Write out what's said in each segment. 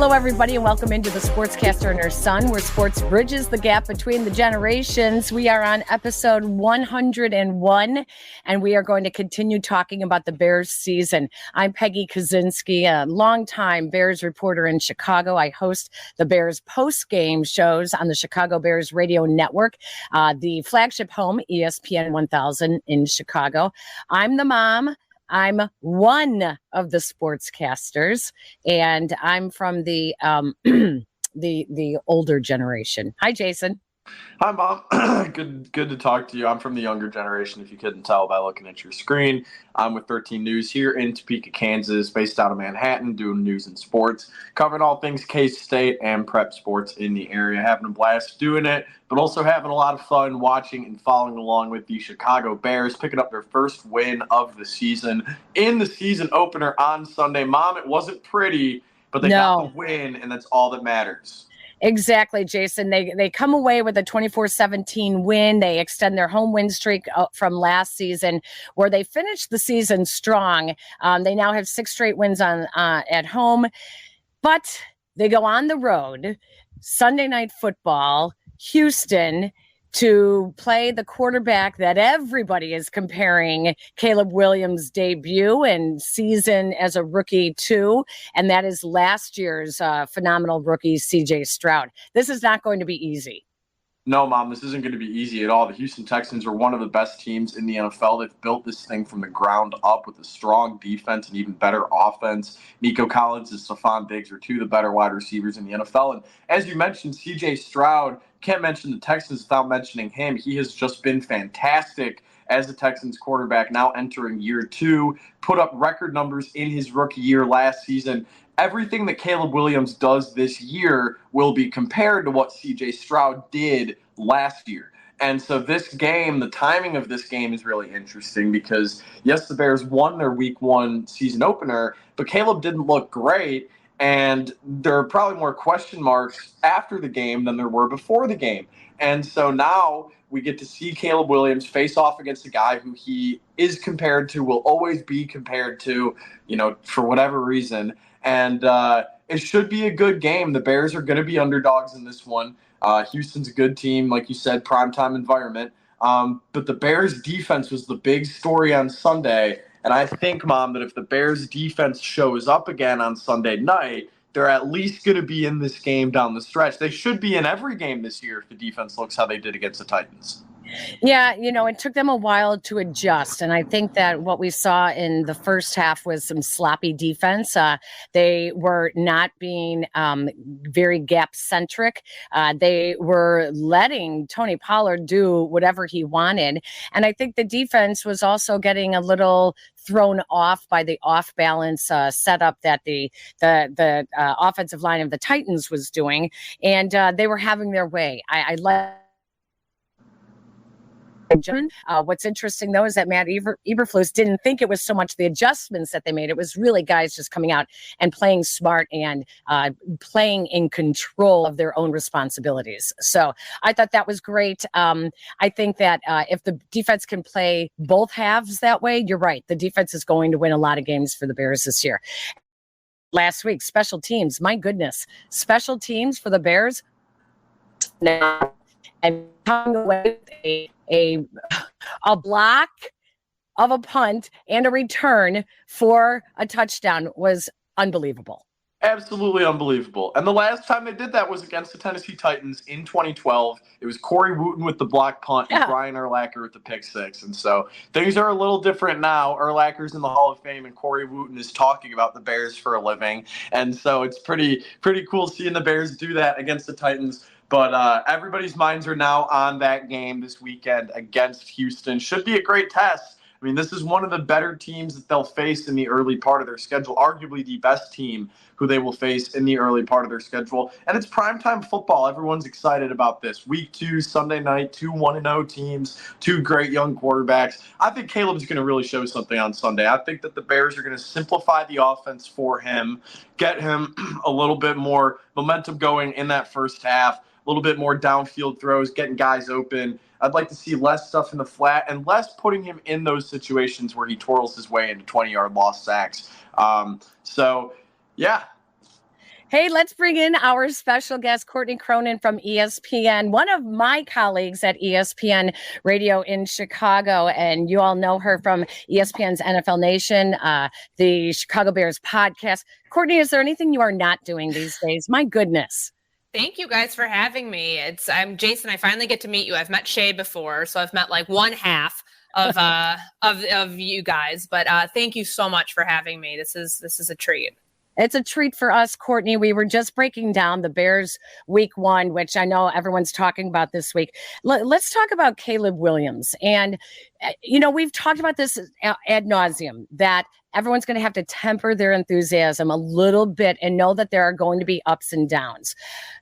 Hello, everybody, and welcome into the Sportscaster and Her Son, where sports bridges the gap between the generations. We are on episode 101, and we are going to continue talking about the Bears season. I'm Peggy Kusinski, a longtime Bears reporter in Chicago. I host the Bears post-game shows on the Chicago Bears radio network, the flagship home, ESPN 1000 in Chicago. I'm the mom. I'm one of the sportscasters, and I'm from the the older generation. Hi, Jason. Hi, Mom. Good to talk to you. I'm from the younger generation, if you couldn't tell by looking at your screen. I'm with 13 News here in Topeka, Kansas, based out of Manhattan, doing news and sports, covering all things K-State and prep sports in the area. Having a blast doing it, but also having a lot of fun watching and following along with the Chicago Bears, picking up their first win of the season in the season opener on Sunday. Mom, it wasn't pretty, but they got the win, and that's all that matters. Exactly, Jason. They come away with a 24-17 win. They extend their home win streak from last season, where they finished the season strong. They now have 6 straight wins on at home, but they go on the road, Sunday Night Football, Houston, to play the quarterback that everybody is comparing Caleb Williams' debut and season as a rookie to, and that is last year's phenomenal rookie, CJ Stroud. This is not going to be easy. No, Mom, this isn't going to be easy at all. The Houston Texans are one of the best teams in the NFL. They've built this thing from the ground up with a strong defense and even better offense. Nico Collins and Stephon Diggs are 2 of the better wide receivers in the NFL. And as you mentioned, CJ Stroud, can't mention the Texans without mentioning him. He has just been fantastic as the Texans quarterback, now entering year 2, put up record numbers in his rookie year last season. Everything that Caleb Williams does this year will be compared to what CJ Stroud did last year. And so this game, the timing of this game is really interesting because, yes, the Bears won their week 1 season opener, but Caleb didn't look great. And there are probably more question marks after the game than there were before the game. And so now we get to see Caleb Williams face off against a guy who he is compared to, will always be compared to, for whatever reason. And it should be a good game. The Bears are going to be underdogs in this one. Houston's a good team, like you said, primetime environment. But the Bears' defense was the big story on Sunday. And I think, Mom, that if the Bears' defense shows up again on Sunday night, they're at least going to be in this game down the stretch. They should be in every game this year if the defense looks how they did against the Titans. Yeah, it took them a while to adjust. And I think that what we saw in the first half was some sloppy defense. They were not being very gap-centric. They were letting Tony Pollard do whatever he wanted. And I think the defense was also getting a little thrown off by the off-balance setup that the offensive line of the Titans was doing. And they were having their way. I like. What's interesting, though, is that Matt Eberflus didn't think it was so much the adjustments that they made. It was really guys just coming out and playing smart and playing in control of their own responsibilities. So I thought that was great. I think that if the defense can play both halves that way, you're right. The defense is going to win a lot of games for the Bears this year. Last week, special teams. My goodness. Special teams for the Bears. Now, and coming away with a block of a punt and a return for a touchdown was unbelievable. Absolutely unbelievable. And the last time they did that was against the Tennessee Titans in 2012. It was Corey Wooten with the block punt and Brian Urlacher with the pick six. And so things are a little different now. Urlacher's in the Hall of Fame and Corey Wooten is talking about the Bears for a living. And so it's pretty cool seeing the Bears do that against the Titans. But everybody's minds are now on that game this weekend against Houston. Should be a great test. I mean, this is one of the better teams that they'll face in the early part of their schedule, arguably the best team who they will face in the early part of their schedule. And it's primetime football. Everyone's excited about this. Week 2, Sunday night, 2 1-0 teams, 2 great young quarterbacks. I think Caleb's going to really show something on Sunday. I think that the Bears are going to simplify the offense for him, get him a little bit more momentum going in that first half, a little bit more downfield throws, getting guys open. I'd like to see less stuff in the flat and less putting him in those situations where he twirls his way into 20-yard lost sacks. Yeah. Hey, let's bring in our special guest, Courtney Cronin from ESPN, one of my colleagues at ESPN Radio in Chicago. And you all know her from ESPN's NFL Nation, the Chicago Bears podcast. Courtney, is there anything you are not doing these days? My goodness. Thank you guys for having me. I'm Jason. I finally get to meet you. I've met Shay before, so I've met like one half of you guys. But thank you so much for having me. This is a treat. It's a treat for us, Courtney. We were just breaking down the Bears week 1, which I know everyone's talking about this week. Let's talk about Caleb Williams. And, we've talked about this ad nauseum, that everyone's going to have to temper their enthusiasm a little bit and know that there are going to be ups and downs.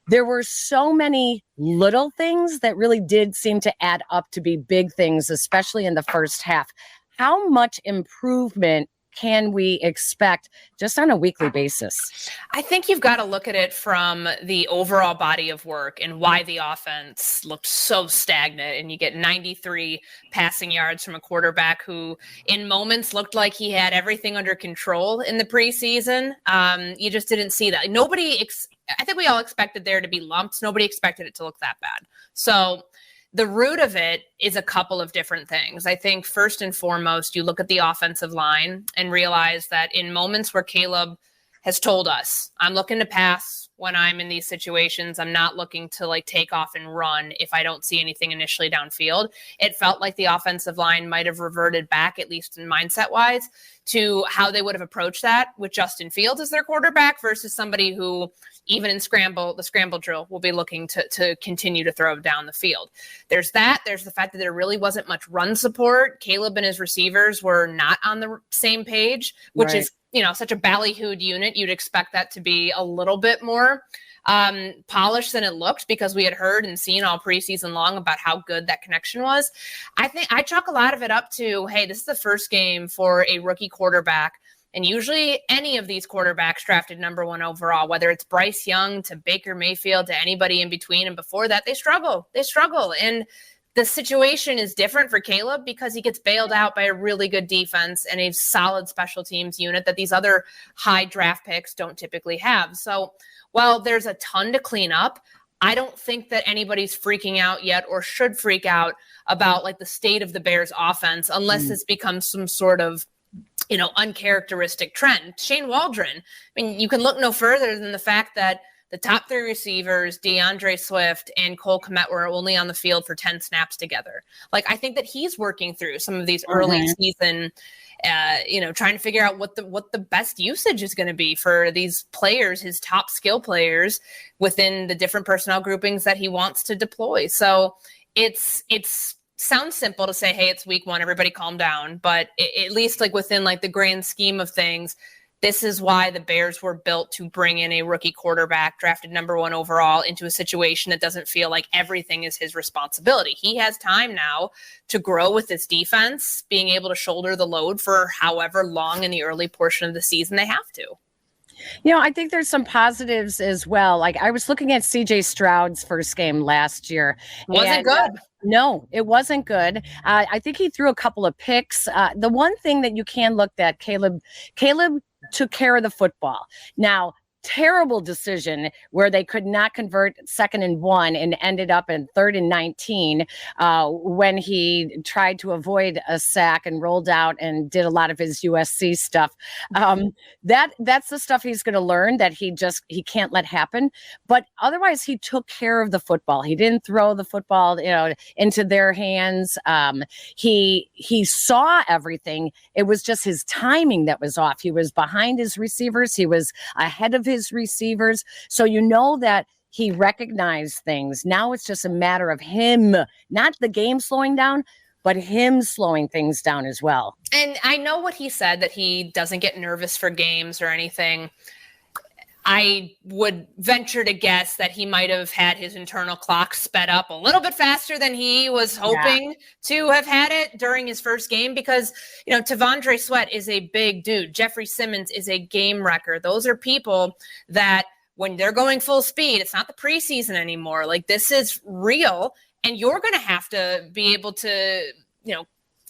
There were so many little things that really did seem to add up to be big things, especially in the first half. How much improvement can we expect just on a weekly basis? I think you've got to look at it from the overall body of work and why the offense looked so stagnant. And you get 93 passing yards from a quarterback who in moments looked like he had everything under control in the preseason. You just didn't see that. I think we all expected there to be lumps. Nobody expected it to look that bad. So the root of it is a couple of different things. I think first and foremost, you look at the offensive line and realize that in moments where Caleb has told us, I'm looking to pass when I'm in these situations. I'm not looking to take off and run if I don't see anything initially downfield. It felt like the offensive line might have reverted back, at least in mindset wise, to how they would have approached that with Justin Fields as their quarterback versus somebody who, even in the scramble drill, will be looking to continue to throw down the field. There's that. There's the fact that there really wasn't much run support. Caleb and his receivers were not on the same page, which is such a ballyhooed unit. You'd expect that to be a little bit more polished than it looked, because we had heard and seen all preseason long about how good that connection was. I think I chalk a lot of it up to, hey, this is the first game for a rookie quarterback. And usually any of these quarterbacks drafted number 1 overall, whether it's Bryce Young to Baker Mayfield to anybody in between, and before that, they struggle. And the situation is different for Caleb because he gets bailed out by a really good defense and a solid special teams unit that these other high draft picks don't typically have. So while there's a ton to clean up, I don't think that anybody's freaking out yet or should freak out about the state of the Bears offense unless this becomes some sort of uncharacteristic trend. Shane Waldron, you can look no further than the fact that the top 3 receivers, DeAndre Swift and Cole Kmet, were only on the field for 10 snaps together. I think that he's working through some of these early season, trying to figure out what the best usage is going to be for these players, his top skill players within the different personnel groupings that he wants to deploy. So it's sounds simple to say, hey, it's week 1, everybody calm down. But at least within the grand scheme of things, this is why the Bears were built to bring in a rookie quarterback drafted number 1 overall into a situation that doesn't feel like everything is his responsibility. He has time now to grow with this defense, being able to shoulder the load for however long in the early portion of the season they have to. I think there's some positives as well. I was looking at CJ Stroud's first game last year. Was it good? No, it wasn't good. I think he threw a couple of picks. The one thing that you can look at, Caleb took care of the football. Now, terrible decision where they could not convert 2nd and 1 and ended up in 3rd and 19 when he tried to avoid a sack and rolled out and did a lot of his USC stuff. That's the stuff he's going to learn that he can't let happen. But otherwise, he took care of the football. He didn't throw the football, into their hands. He saw everything. It was just his timing that was off. He was behind his receivers. He was ahead of his receivers. So that he recognized things. Now it's just a matter of him, not the game slowing down, but him slowing things down as well. And I know what he said, that he doesn't get nervous for games or anything. I would venture to guess that he might have had his internal clock sped up a little bit faster than he was hoping to have had it during his first game, because, Tavondre Sweat is a big dude. Jeffrey Simmons is a game wrecker. Those are people that when they're going full speed, it's not the preseason anymore. This is real, and you're going to have to be able to,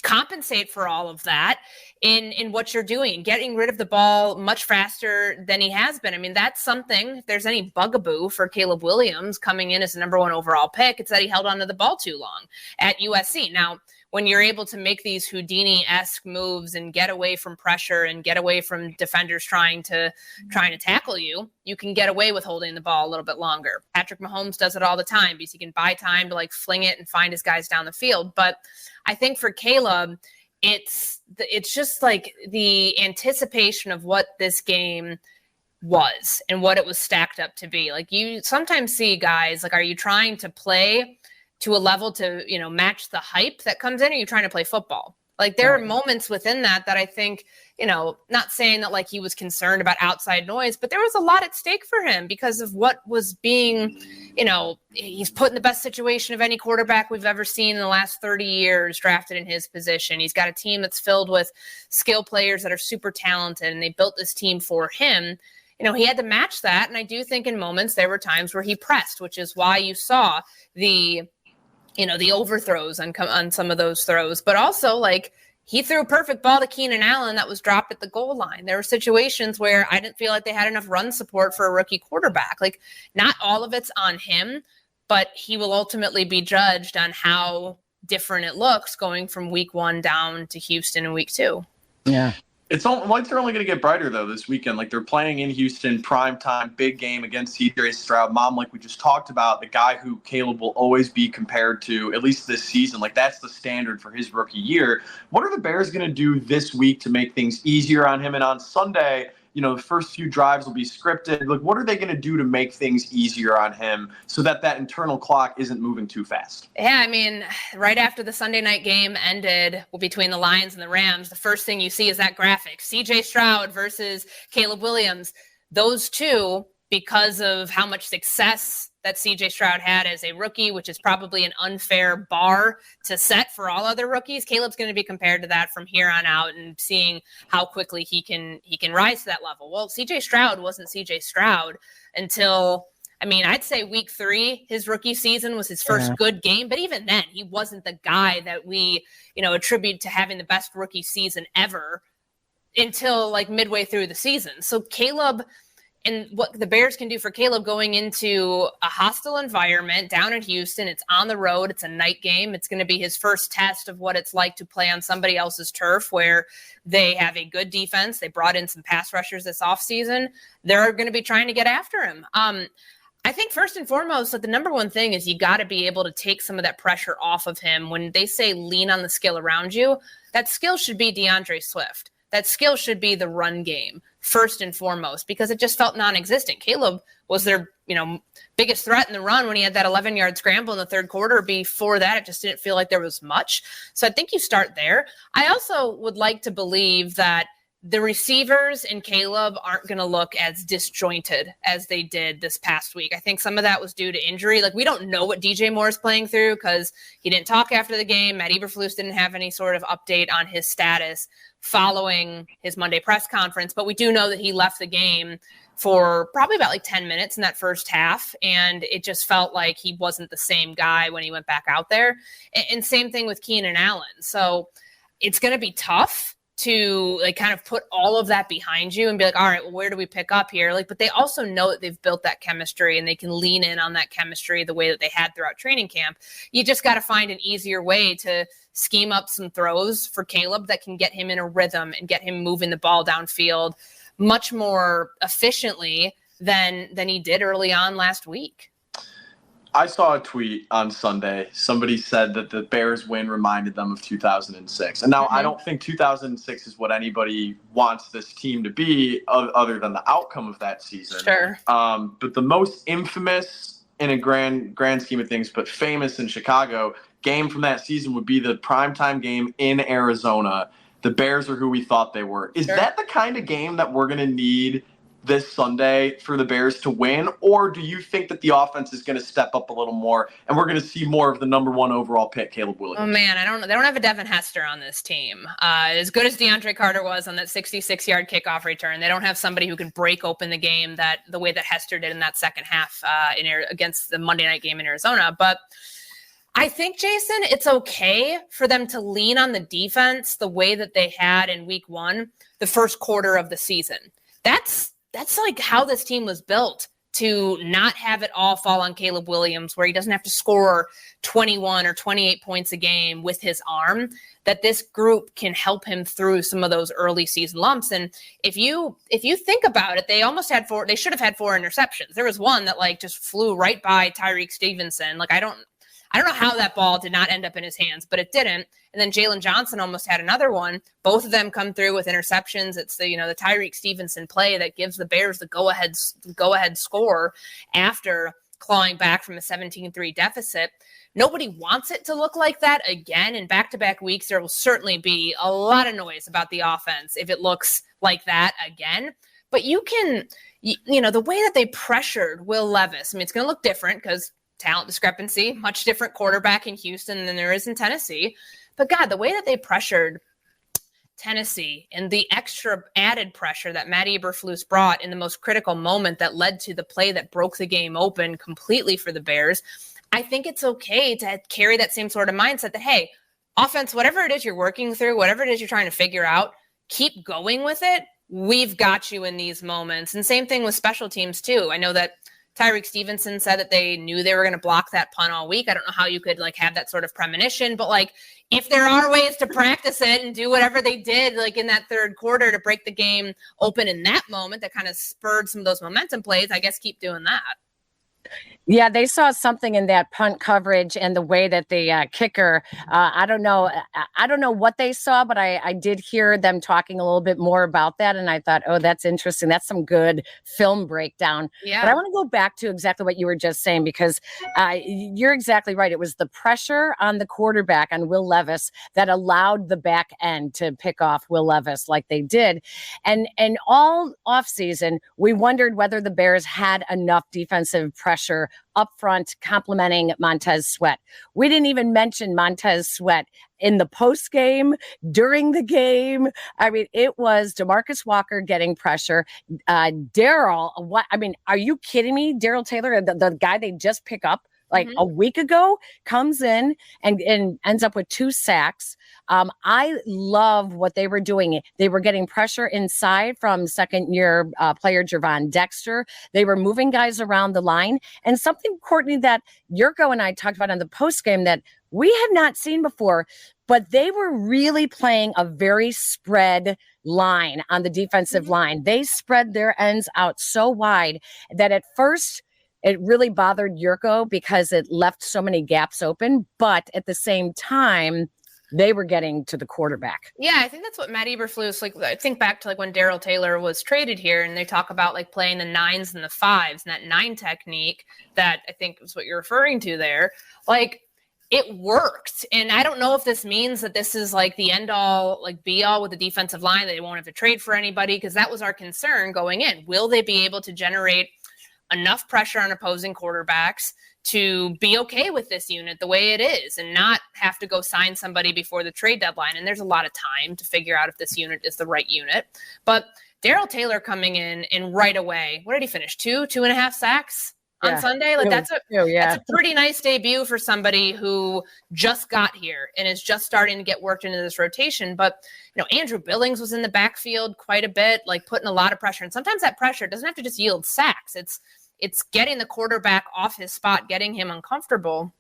compensate for all of that in what you're doing, getting rid of the ball much faster than he has been. I mean, that's something, if there's any bugaboo for Caleb Williams coming in as the number 1 overall pick, it's that he held onto the ball too long at USC. Now, when you're able to make these Houdini-esque moves and get away from pressure and get away from defenders trying to tackle you, you can get away with holding the ball a little bit longer. Patrick Mahomes does it all the time because he can buy time to like fling it and find his guys down the field. But I think for Caleb, it's just like the anticipation of what this game was and what it was stacked up to be. Like, you sometimes see guys like, are you trying to play to a level to, match the hype that comes in, or are you trying to play football? Like, there are moments within that I think, not saying that like he was concerned about outside noise, but there was a lot at stake for him because of what was being, he's put in the best situation of any quarterback we've ever seen in the last 30 years drafted in his position. He's got a team that's filled with skill players that are super talented, and they built this team for him. He had to match that. And I do think in moments there were times where he pressed, which is why you saw the overthrows on some of those throws, but also like he threw a perfect ball to Keenan Allen that was dropped at the goal line. There were situations where I didn't feel like they had enough run support for a rookie quarterback. Like, not all of it's on him, but he will ultimately be judged on how different it looks going from week 1 down to Houston in week 2. Yeah. Lights are only going to get brighter, though, this weekend. Like, they're playing in Houston, primetime, big game against CJ Stroud. Mom, like we just talked about, the guy who Caleb will always be compared to, at least this season. Like, that's the standard for his rookie year. What are the Bears going to do this week to make things easier on him? And on Sunday, the first few drives will be scripted. Like, what are they going to do to make things easier on him so that internal clock isn't moving too fast? Yeah, I mean, right after the Sunday night game ended between the Lions and the Rams, the first thing you see is that graphic, CJ Stroud versus Caleb Williams. Those two, because of how much success that CJ Stroud had as a rookie, which is probably an unfair bar to set for all other rookies, Caleb's going to be compared to that from here on out, and seeing how quickly he can rise to that level. Well, CJ Stroud wasn't CJ Stroud until, I'd say week 3, his rookie season was his first good game. But even then, he wasn't the guy that we, attribute to having the best rookie season ever until like midway through the season. So Caleb, and what the Bears can do for Caleb going into a hostile environment down in Houston, it's on the road, it's a night game. It's going to be his first test of what it's like to play on somebody else's turf where they have a good defense. They brought in some pass rushers this offseason. They're going to be trying to get after him. I think first and foremost, that the number one thing is you got to be able to take some of that pressure off of him. When they say lean on the skill around you, that skill should be DeAndre Swift. That skill should be the run game first and foremost, because it just felt non-existent. Caleb was their, biggest threat in the run when he had that 11-yard scramble in the third quarter. Before that, it just didn't feel like there was much. So I think you start there. I also would like to believe that the receivers in Caleb aren't going to look as disjointed as they did this past week. I think some of that was due to injury. Like, we don't know what DJ Moore is playing through because he didn't talk after the game. Matt Eberflus didn't have any sort of update on his status following his Monday press conference, but we do know that he left the game for probably about like 10 minutes in that first half, and it just felt like he wasn't the same guy when he went back out there. And same thing with Keenan Allen. So it's going to be tough to like kind of put all of that behind you and be like, all right, well, where do we pick up here? Like, but they also know that they've built that chemistry and they can lean in on that chemistry the way that they had throughout training camp. You just got to find an easier way to scheme up some throws for Caleb that can get him in a rhythm and get him moving the ball downfield much more efficiently than he did early on last week. I saw a tweet on Sunday. Somebody said that the Bears win reminded them of 2006. And now I don't think 2006 is what anybody wants this team to be other than the outcome of that season. Sure. But the most infamous in a grand scheme of things, but famous in Chicago game from that season would be the primetime game in Arizona. The Bears are who we thought they were. Is that the kind of game that we're going to need this Sunday for the Bears to win? Or do you think that the offense is going to step up a little more and we're going to see more of the number 1 overall pick, Caleb Williams? Oh man, I don't know. They don't have a Devin Hester on this team. As good as DeAndre Carter was on that 66-yard kickoff return, they don't have somebody who can break open the game the way that Hester did in that second half against the Monday night game in Arizona. But I think, Jason, it's okay for them to lean on the defense the way that they had in week 1, the first quarter of the season. That's like how this team was built, to not have it all fall on Caleb Williams, where he doesn't have to score 21 or 28 points a game with his arm, that this group can help him through some of those early season lumps. And if you think about it, they should have had 4 interceptions. There was one that like just flew right by Tyreek Stevenson. Like, I don't know how that ball did not end up in his hands, but it didn't. And then Jalen Johnson almost had another one. Both of them come through with interceptions. It's the Tyreek Stevenson play that gives the Bears the go ahead score after clawing back from a 17-3 deficit. Nobody wants it to look like that again. In back-to-back weeks, there will certainly be a lot of noise about the offense if it looks like that again. But you can, the way that they pressured Will Levis, I mean, it's going to look different because talent discrepancy, much different quarterback in Houston than there is in Tennessee. But God, the way that they pressured Tennessee and the extra added pressure that Matt Eberflus brought in the most critical moment that led to the play that broke the game open completely for the Bears, I think it's okay to carry that same sort of mindset that, hey, offense, whatever it is you're working through, whatever it is you're trying to figure out, keep going with it. We've got you in these moments. And same thing with special teams too. I know that Tyreek Stevenson said that they knew they were going to block that punt all week. I don't know how you could have that sort of premonition, but if there are ways to practice it and do whatever they did in that third quarter to break the game open in that moment that kind of spurred some of those momentum plays, I guess keep doing that. Yeah, they saw something in that punt coverage and the way that the kicker, I don't know what they saw, but I did hear them talking a little bit more about that. And I thought, oh, that's interesting. That's some good film breakdown. Yeah. But I want to go back to exactly what you were just saying, because you're exactly right. It was the pressure on the quarterback, on Will Levis, that allowed the back end to pick off Will Levis like they did. And all offseason, we wondered whether the Bears had enough defensive pressure up front, complimenting Montez Sweat. We didn't even mention Montez Sweat in the post game, during the game. I mean, it was DeMarcus Walker getting pressure. Daryl, are you kidding me? Daryl Taylor, the guy they just pick up a week ago, comes in and ends up with 2 sacks. I love what they were doing. They were getting pressure inside from second-year player Gervon Dexter. They were moving guys around the line. And something, Courtney, that Yurko and I talked about on the postgame that we had not seen before, but they were really playing a very spread line on the defensive line. They spread their ends out so wide that at first it really bothered Yurko because it left so many gaps open. But at the same time, they were getting to the quarterback. Yeah, I think that's what Matt Eberflus, I think back to when Daryl Taylor was traded here, and they talk about playing the 9s and the 5s, and that 9 technique that I think is what you're referring to there. It worked. And I don't know if this means that this is the end all, be all with the defensive line, that they won't have to trade for anybody, because that was our concern going in. Will they be able to generate enough pressure on opposing quarterbacks to be okay with this unit the way it is and not have to go sign somebody before the trade deadline? And there's a lot of time to figure out if this unit is the right unit. But Daryl Taylor coming in and right away, what did he finish? 2.5 sacks on Sunday? That's a pretty nice debut for somebody who just got here and is just starting to get worked into this rotation. But Andrew Billings was in the backfield quite a bit, putting a lot of pressure. And sometimes that pressure doesn't have to just yield sacks. It's getting the quarterback off his spot, getting him uncomfortable,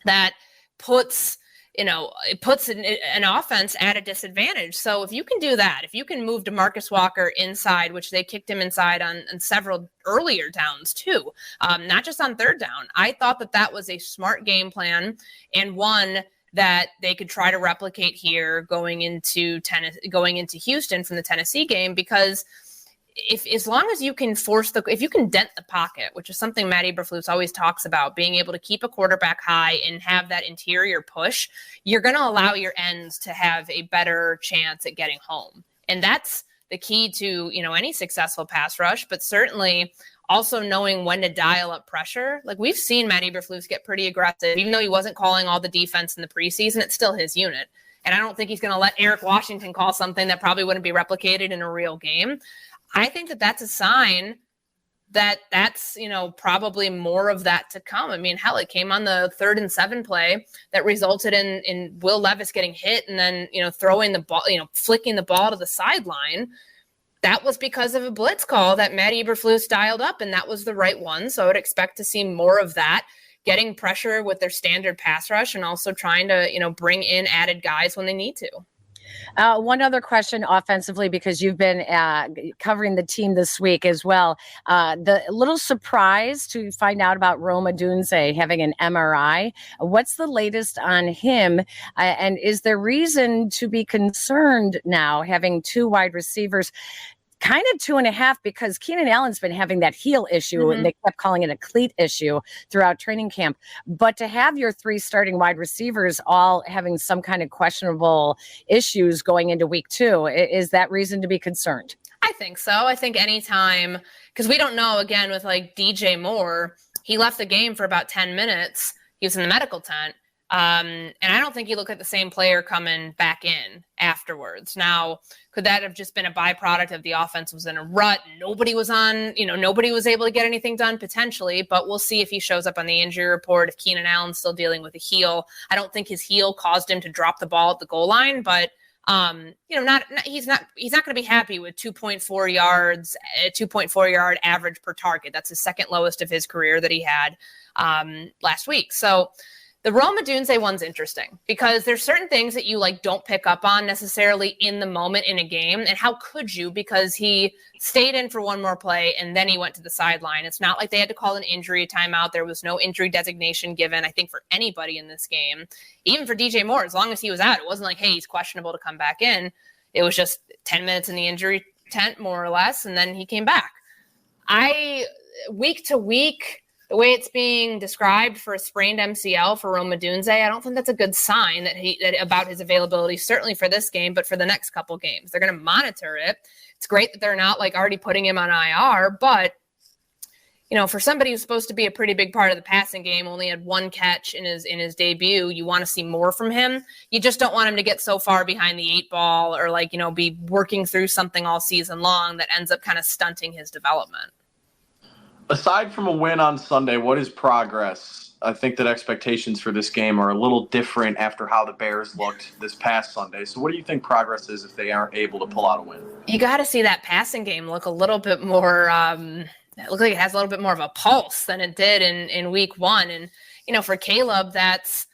that puts an offense at a disadvantage. So if you can do that, if you can move DeMarcus Walker inside, which they kicked him inside on several earlier downs too, not just on third down, I thought that was a smart game plan, and one that they could try to replicate here going into Houston from the Tennessee game, because as long as you can if you can dent the pocket, which is something Matt Eberflus always talks about, being able to keep a quarterback high and have that interior push, you're going to allow your ends to have a better chance at getting home. And that's the key to, any successful pass rush, but certainly also knowing when to dial up pressure. We've seen Matt Eberflus get pretty aggressive, even though he wasn't calling all the defense in the preseason, it's still his unit. And I don't think he's going to let Eric Washington call something that probably wouldn't be replicated in a real game. I think that that's a sign that's, probably more of that to come. I mean, hell, it came on the 3rd and 7 play that resulted in Will Levis getting hit and then, throwing the ball, flicking the ball to the sideline. That was because of a blitz call that Matt Eberflus dialed up, and that was the right one. So I would expect to see more of that, getting pressure with their standard pass rush and also trying to, bring in added guys when they need to. One other question offensively, because you've been covering the team this week as well. The little surprise to find out about Rome Odunze having an MRI. What's the latest on him? And is there reason to be concerned now having 2 wide receivers? Kind of 2.5, because Keenan Allen's been having that heel issue and they kept calling it a cleat issue throughout training camp. But to have your 3 starting wide receivers all having some kind of questionable issues going into week 2, is that reason to be concerned? I think so. I think anytime, because we don't know, again, with like DJ Moore, he left the game for about 10 minutes. He was in the medical tent. And I don't think you look at the same player coming back in afterwards. Now, could that have just been a byproduct of the offense was in a rut? Nobody was able to get anything done potentially, but we'll see if he shows up on the injury report, if Keenan Allen's still dealing with a heel. I don't think his heel caused him to drop the ball at the goal line, but he's not going to be happy with 2.4 yards, 2.4 yard average per target. That's the second lowest of his career that he had last week. So the Rome Odunze one's interesting because there's certain things that you don't pick up on necessarily in the moment in a game. And how could you? Because he stayed in for one more play and then he went to the sideline. It's not like they had to call an injury timeout. There was no injury designation given, I think, for anybody in this game. Even for DJ Moore, as long as he was out, it wasn't like, hey, he's questionable to come back in. It was just 10 minutes in the injury tent, more or less, and then he came back. Week to week, the way it's being described for a sprained MCL for Rome Odunze, I don't think that's a good sign that about his availability, certainly for this game, but for the next couple games. They're going to monitor it. It's great that they're not already putting him on IR, but for somebody who's supposed to be a pretty big part of the passing game, only had 1 catch in his debut. You want to see more from him. You just don't want him to get so far behind the 8 ball or be working through something all season long that ends up kind of stunting his development. Aside from a win on Sunday, what is progress? I think that expectations for this game are a little different after how the Bears looked this past Sunday. So what do you think progress is if they aren't able to pull out a win? You got to see that passing game look a little bit more it looks like it has a little bit more of a pulse than it did in week 1. And, for Caleb, that's,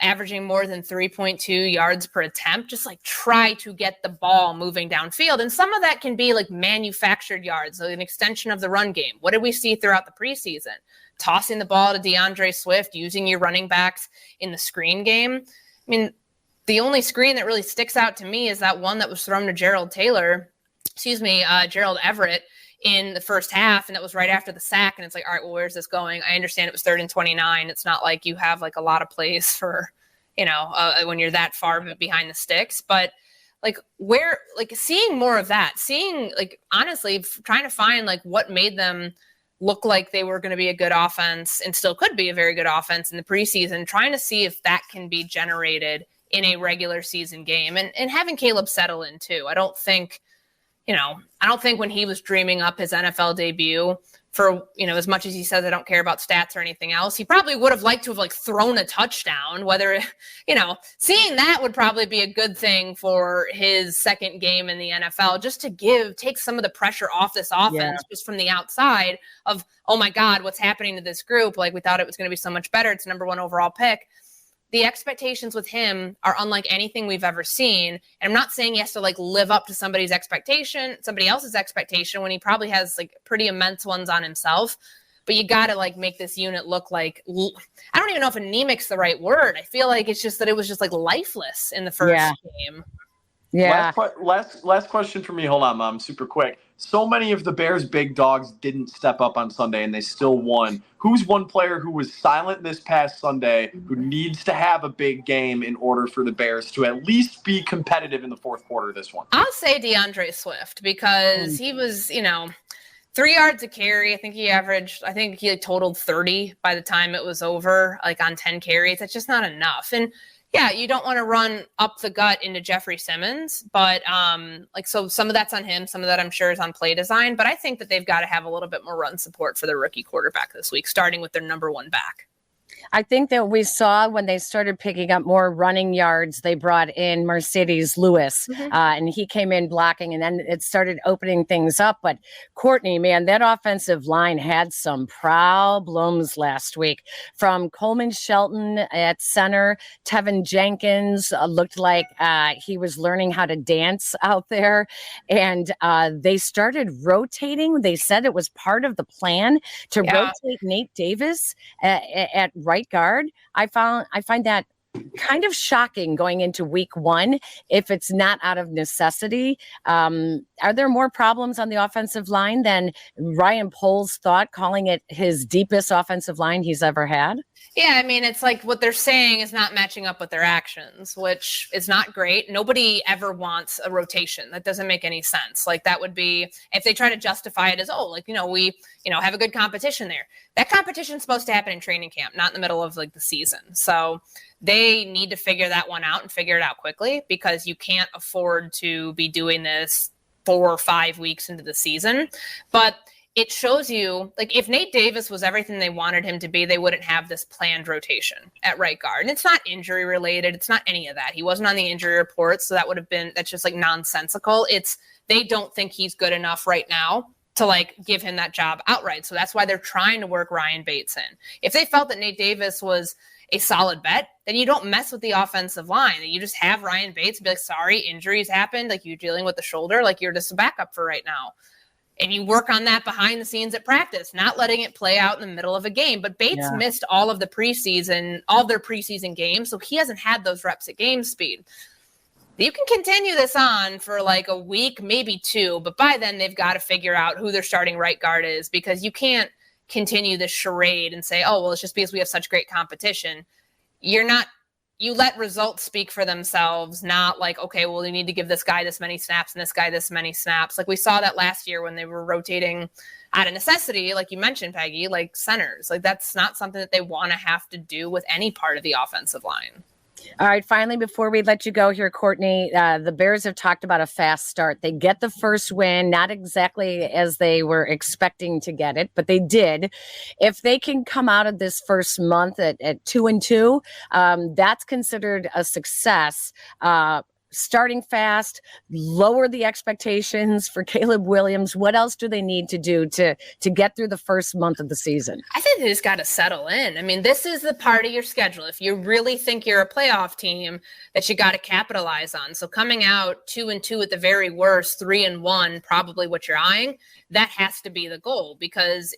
averaging more than 3.2 yards per attempt. Just try to get the ball moving downfield. And some of that can be manufactured yards, an extension of the run game. What did we see throughout the preseason? Tossing the ball to DeAndre Swift, using your running backs in the screen game. I mean, the only screen that really sticks out to me is that one that was thrown to Gerald Everett in the first half, and that was right after the sack. And it's all right, well, where's this going? I understand it was 3rd and 29. It's not like you have a lot of plays for, when you're that far behind the sticks, but seeing more of that, honestly, trying to find what made them look like they were going to be a good offense and still could be a very good offense in the preseason, trying to see if that can be generated in a regular season game and having Caleb settle in too. I don't think when he was dreaming up his NFL debut for, as much as he says, I don't care about stats or anything else, he probably would have liked to have thrown a touchdown, whether, seeing that would probably be a good thing for his second game in the NFL, just to take some of the pressure off this offense just from the outside of, oh my God, what's happening to this group? We thought it was going to be so much better. It's number 1 overall pick. The expectations with him are unlike anything we've ever seen. And I'm not saying he has to live up to somebody else's expectation when he probably has pretty immense ones on himself. But you got to make this unit look I don't even know if anemic's the right word. I feel like it's just that it was just lifeless in the first game. Yeah. Last question for me. Hold on, Mom. Super quick. So many of the Bears' big dogs didn't step up on Sunday, and they still won. Who's one player who was silent this past Sunday who needs to have a big game in order for the Bears to at least be competitive in the fourth quarter of this one? I'll say DeAndre Swift because he was, 3 yards a carry. I think he totaled 30 by the time it was over, on 10 carries. That's just not enough. And Yeah, you don't want to run up the gut into Jeffrey Simmons, but so some of that's on him, some of that I'm sure is on play design, but I think that they've got to have a little bit more run support for their rookie quarterback this week, starting with their number one back. I think that we saw when they started picking up more running yards, they brought in Mercedes Lewis, and he came in blocking, and then it started opening things up. But Courtney, man, that offensive line had some problems last week. From Coleman Shelton at center, Tevin Jenkins looked like he was learning how to dance out there, and they started rotating. They said it was part of the plan to rotate Nate Davis at right guard. I find that kind of shocking going into week one if it's not out of necessity. Are there more problems on the offensive line than Ryan Poles thought, calling it his deepest offensive line he's ever had? Yeah, I mean, it's like what they're saying is not matching up with their actions, which is not great. Nobody ever wants a rotation. That doesn't make any sense. Like that would be if they try to justify it as, we have a good competition there. That competition is supposed to happen in training camp, not in the middle of like the season. So they need to figure that one out and figure it out quickly, because you can't afford to be doing this 4 or 5 weeks into the season. But it shows you, like, if Nate Davis was everything they wanted him to be, they wouldn't have this planned rotation at right guard. And it's not injury related. It's not any of that. He wasn't on the injury report. So that's just like nonsensical. They don't think he's good enough right now to like give him that job outright. So that's why they're trying to work Ryan Bates in. If they felt that Nate Davis was a solid bet, then you don't mess with the offensive line. You just have Ryan Bates be like, sorry, injuries happened. Like you're dealing with the shoulder. Like you're just a backup for right now. And you work on that behind the scenes at practice, not letting it play out in the middle of a game. But Bates missed all of their preseason games, so he hasn't had those reps at game speed. You can continue this on for like a week, maybe 2, but by then they've got to figure out who their starting right guard is, because you can't continue this charade and say, oh, well, it's just because we have such great competition. You let results speak for themselves, not like, okay, well, you need to give this guy this many snaps and this guy this many snaps. Like we saw that last year when they were rotating out of necessity, like you mentioned, Peggy, like centers. Like that's not something that they want to have to do with any part of the offensive line. All right, finally, before we let you go here, Courtney, the Bears have talked about a fast start. They get the first win, not exactly as they were expecting to get it, but they did. If they can come out of this first month at 2-2, that's considered a success. Starting fast, lower the expectations for Caleb Williams. What else do they need to do to get through the first month of the season? I think they just got to settle in. I mean, this is the part of your schedule. If you really think you're a playoff team, that you got to capitalize on. So coming out 2-2 at the very worst, 3-1, probably what you're eyeing, that has to be the goal, because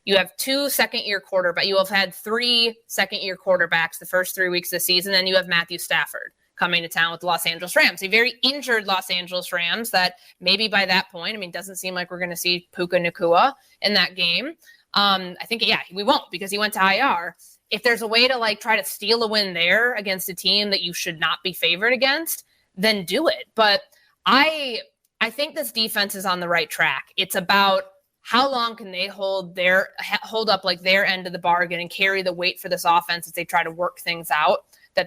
you have 2 second-year quarterbacks. You have had 3 second-year quarterbacks the first 3 weeks of the season, and you have Matthew Stafford coming to town with the Los Angeles Rams, a very injured Los Angeles Rams that maybe by that point, I mean, doesn't seem like we're going to see Puka Nacua in that game. I think, we won't, because he went to IR. If there's a way to like try to steal a win there against a team that you should not be favored against, then do it. But I think this defense is on the right track. It's about how long can they hold up like their end of the bargain and carry the weight for this offense as they try to work things out.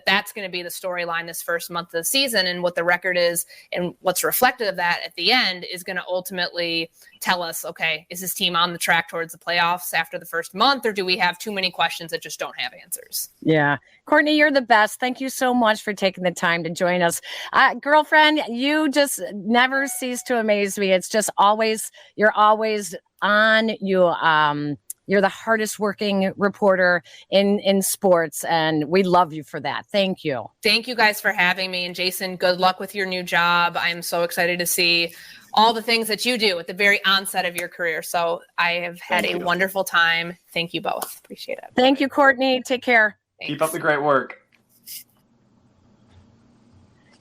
That's going to be the storyline this first month of the season, and what the record is and what's reflected of that at the end is going to ultimately tell us, okay, is this team on the track towards the playoffs after the first month, or do we have too many questions that just don't have answers? Yeah. Courtney, you're the best. Thank you so much for taking the time to join us. Girlfriend, you just never cease to amaze me. It's just you're always on. You're the hardest working reporter in sports, and we love you for that. Thank you. Thank you guys for having me. And Jason, good luck with your new job. I'm so excited to see all the things that you do at the very onset of your career. So I have had a wonderful time. Thank you both. Appreciate it. Thank you, Courtney. Take care. Thanks. Keep up the great work.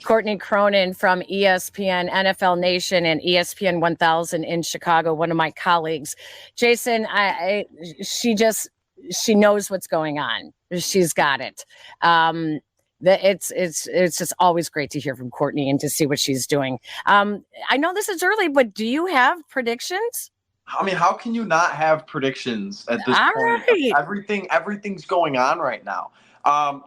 Courtney Cronin from ESPN, NFL Nation, and ESPN 1000 in Chicago, one of my colleagues. Jason, she knows what's going on. She's got it. It's just always great to hear from Courtney and to see what she's doing. I know this is early, but do you have predictions? I mean, how can you not have predictions at this point? Right. Everything's going on right now.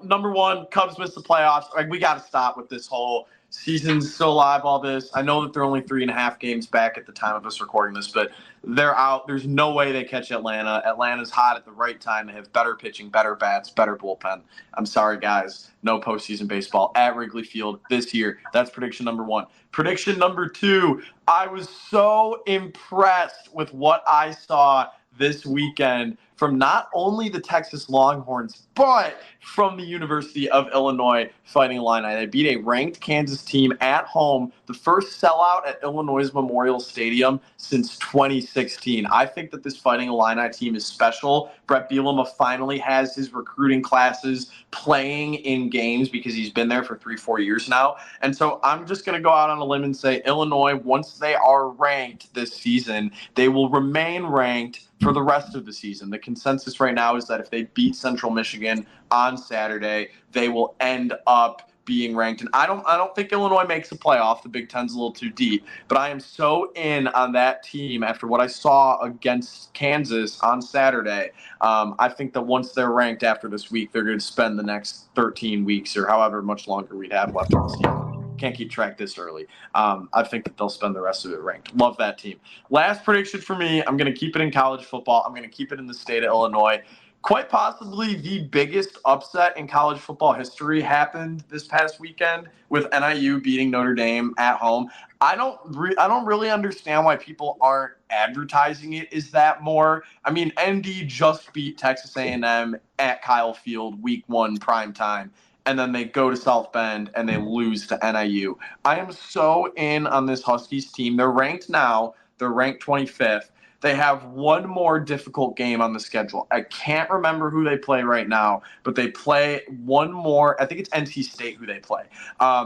Number one, Cubs missed the playoffs. Like, we got to stop with this whole season's still alive, all this. I know that they're only 3.5 games back at the time of us recording this, but they're out. There's no way they catch Atlanta. Atlanta's hot at the right time. They have better pitching, better bats, better bullpen. I'm sorry, guys. No postseason baseball at Wrigley Field this year. That's prediction number one. Prediction number two, I was so impressed with what I saw this weekend from not only the Texas Longhorns, but from the University of Illinois Fighting Illini. They beat a ranked Kansas team at home, the first sellout at Illinois' Memorial Stadium since 2016. I think that this Fighting Illini team is special. Brett Bielema finally has his recruiting classes playing in games because he's been there for 3-4 years now. And so I'm just going to go out on a limb and say Illinois, once they are ranked this season, they will remain ranked for the rest of the season. The consensus right now is that if they beat Central Michigan on Saturday, they will end up being ranked. And I don't think Illinois makes a playoff. The Big Ten's a little too deep. But I am so in on that team after what I saw against Kansas on Saturday. I think that once they're ranked after this week, they're going to spend the next 13 weeks or however much longer we'd have left in the season. Can't keep track this early. I think that they'll spend the rest of it ranked. Love that team. Last prediction for me, I'm going to keep it in college football. I'm going to keep it in the state of Illinois. Quite possibly the biggest upset in college football history happened this past weekend with NIU beating Notre Dame at home. I don't really understand why people aren't advertising it as that more. I mean, ND just beat Texas A&M at Kyle Field week 1 prime time. And then they go to South Bend and they lose to NIU. I am so in on this Huskies team. They're ranked now. They're ranked 25th. They have one more difficult game on the schedule. I can't remember who they play right now, but they play one more. I think it's NC State who they play.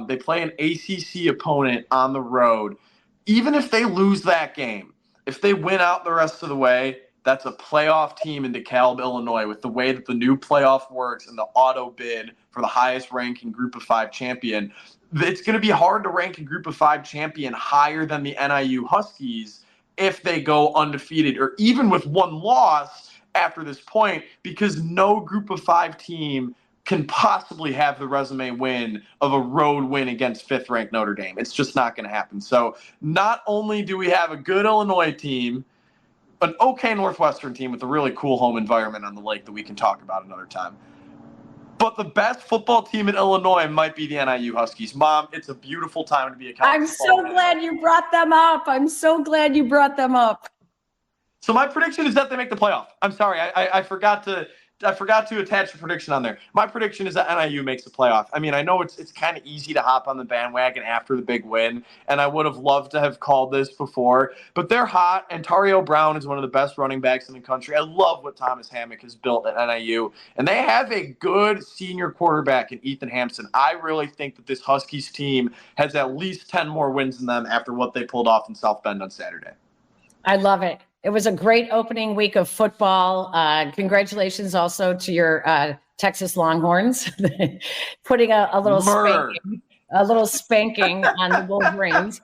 They play an ACC opponent on the road. Even if they lose that game, if they win out the rest of the way, that's a playoff team in DeKalb, Illinois, with the way that the new playoff works and the auto bid for the highest ranking Group of 5 champion. It's going to be hard to rank a Group of 5 champion higher than the NIU Huskies if they go undefeated or even with one loss after this point, because no Group of 5 team can possibly have the resume win of a road win against 5th-ranked Notre Dame. It's just not going to happen. So not only do we have a good Illinois team, an okay Northwestern team with a really cool home environment on the lake that we can talk about another time, but the best football team in Illinois might be the NIU Huskies. Mom, it's a beautiful time to be a college I'm so glad you brought them up. I'm so glad you brought them up. So my prediction is that they make the playoff. I'm sorry, I forgot to attach a prediction on there. My prediction is that NIU makes the playoff. I mean, I know it's kind of easy to hop on the bandwagon after the big win, and I would have loved to have called this before, but they're hot, and Tario Brown is one of the best running backs in the country. I love what Thomas Hammock has built at NIU, and they have a good senior quarterback in Ethan Hampson. I really think that this Huskies team has at least 10 more wins than them after what they pulled off in South Bend on Saturday. I love it. It was a great opening week of football. Congratulations also to your Texas Longhorns putting a little spanking on the Wolverines.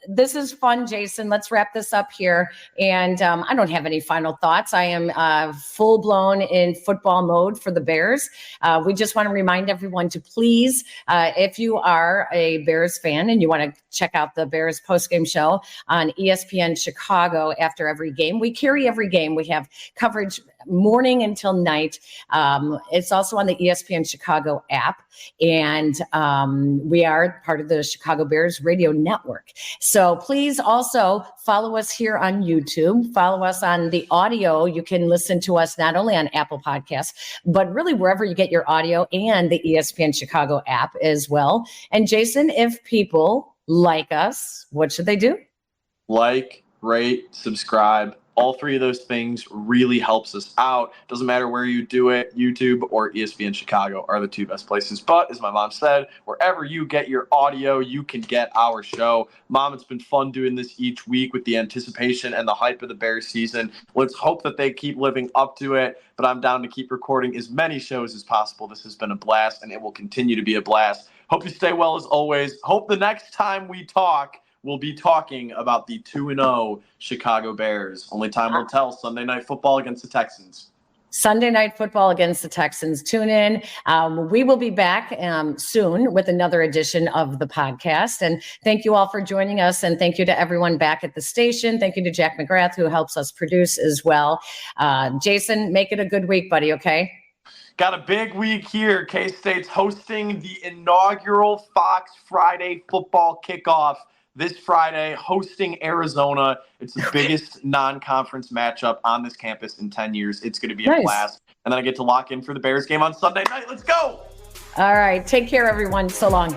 This is fun, Jason. Let's wrap this up here. And I don't have any final thoughts. I am full blown in football mode for the Bears. We just want to remind everyone to please, if you are a Bears fan and you want to check out the Bears postgame show on ESPN Chicago after every game. We carry every game. We have coverage morning until night. It's also on the ESPN Chicago app. And we are part of the Chicago Bears radio network. So please also follow us here on YouTube. Follow us on the audio. You can listen to us not only on Apple Podcasts, but really wherever you get your audio and the ESPN Chicago app as well. And Jason, if people like us, what should they do? Like, rate, subscribe. All 3 of those things really helps us out. Doesn't matter where you do it, YouTube or ESPN Chicago are the 2 best places. But as my mom said, wherever you get your audio, you can get our show. Mom, it's been fun doing this each week with the anticipation and the hype of the Bears season. Let's hope that they keep living up to it. But I'm down to keep recording as many shows as possible. This has been a blast, and it will continue to be a blast. Hope you stay well as always. Hope the next time we talk, we'll be talking about the 2-0 Chicago Bears. Only time will tell. Sunday Night Football against the Texans. Sunday Night Football against the Texans. Tune in. We will be back soon with another edition of the podcast. And thank you all for joining us. And thank you to everyone back at the station. Thank you to Jack McGrath, who helps us produce as well. Jason, make it a good week, buddy, okay? Got a big week here. K-State's hosting the inaugural Fox Friday football kickoff this Friday, hosting Arizona. It's the biggest non-conference matchup on this campus in 10 years. It's going to be a blast. And then I get to lock in for the Bears game on Sunday night. Let's go. All right. Take care, everyone. So long.